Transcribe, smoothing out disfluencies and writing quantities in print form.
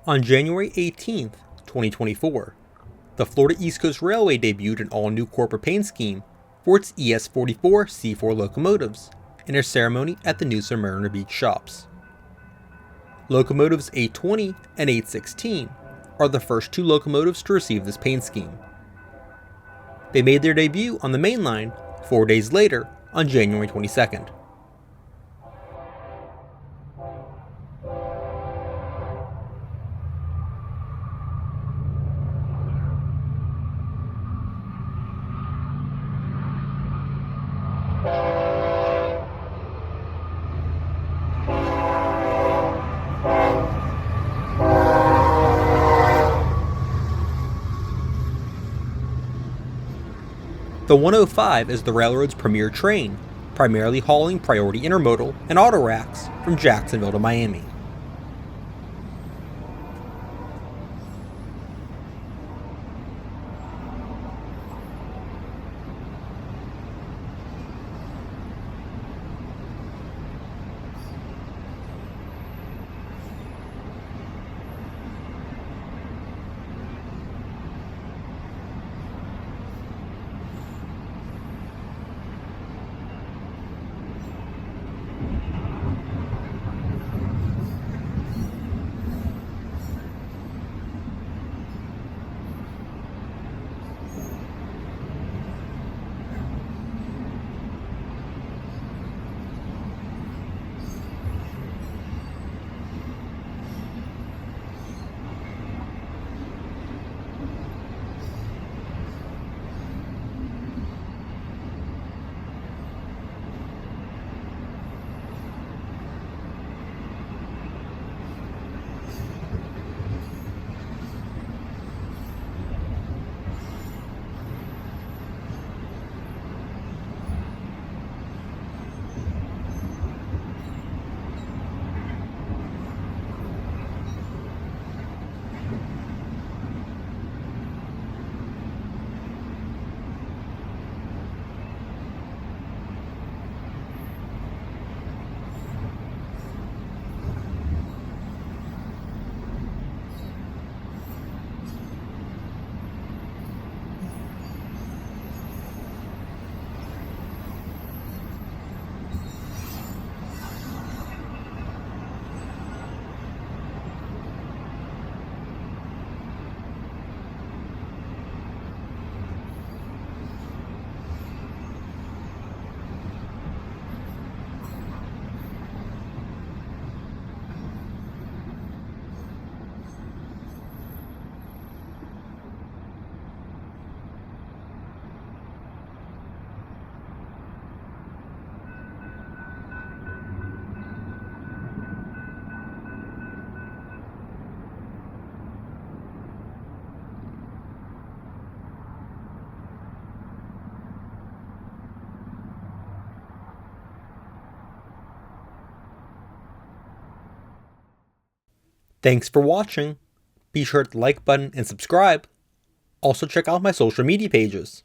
On January 18, 2024, the Florida East Coast Railway debuted an all-new corporate paint scheme for its ES44C4 locomotives in a ceremony at the new Smyrna Beach shops. Locomotives 820 and 816 are the first two locomotives to receive this paint scheme. They made their debut on the mainline 4 days later on January 22nd. The 105 is the railroad's premier train, primarily hauling priority intermodal and auto racks from Jacksonville to Miami. Thanks for watching. Be sure to hit the like button and subscribe. Also check out my social media pages.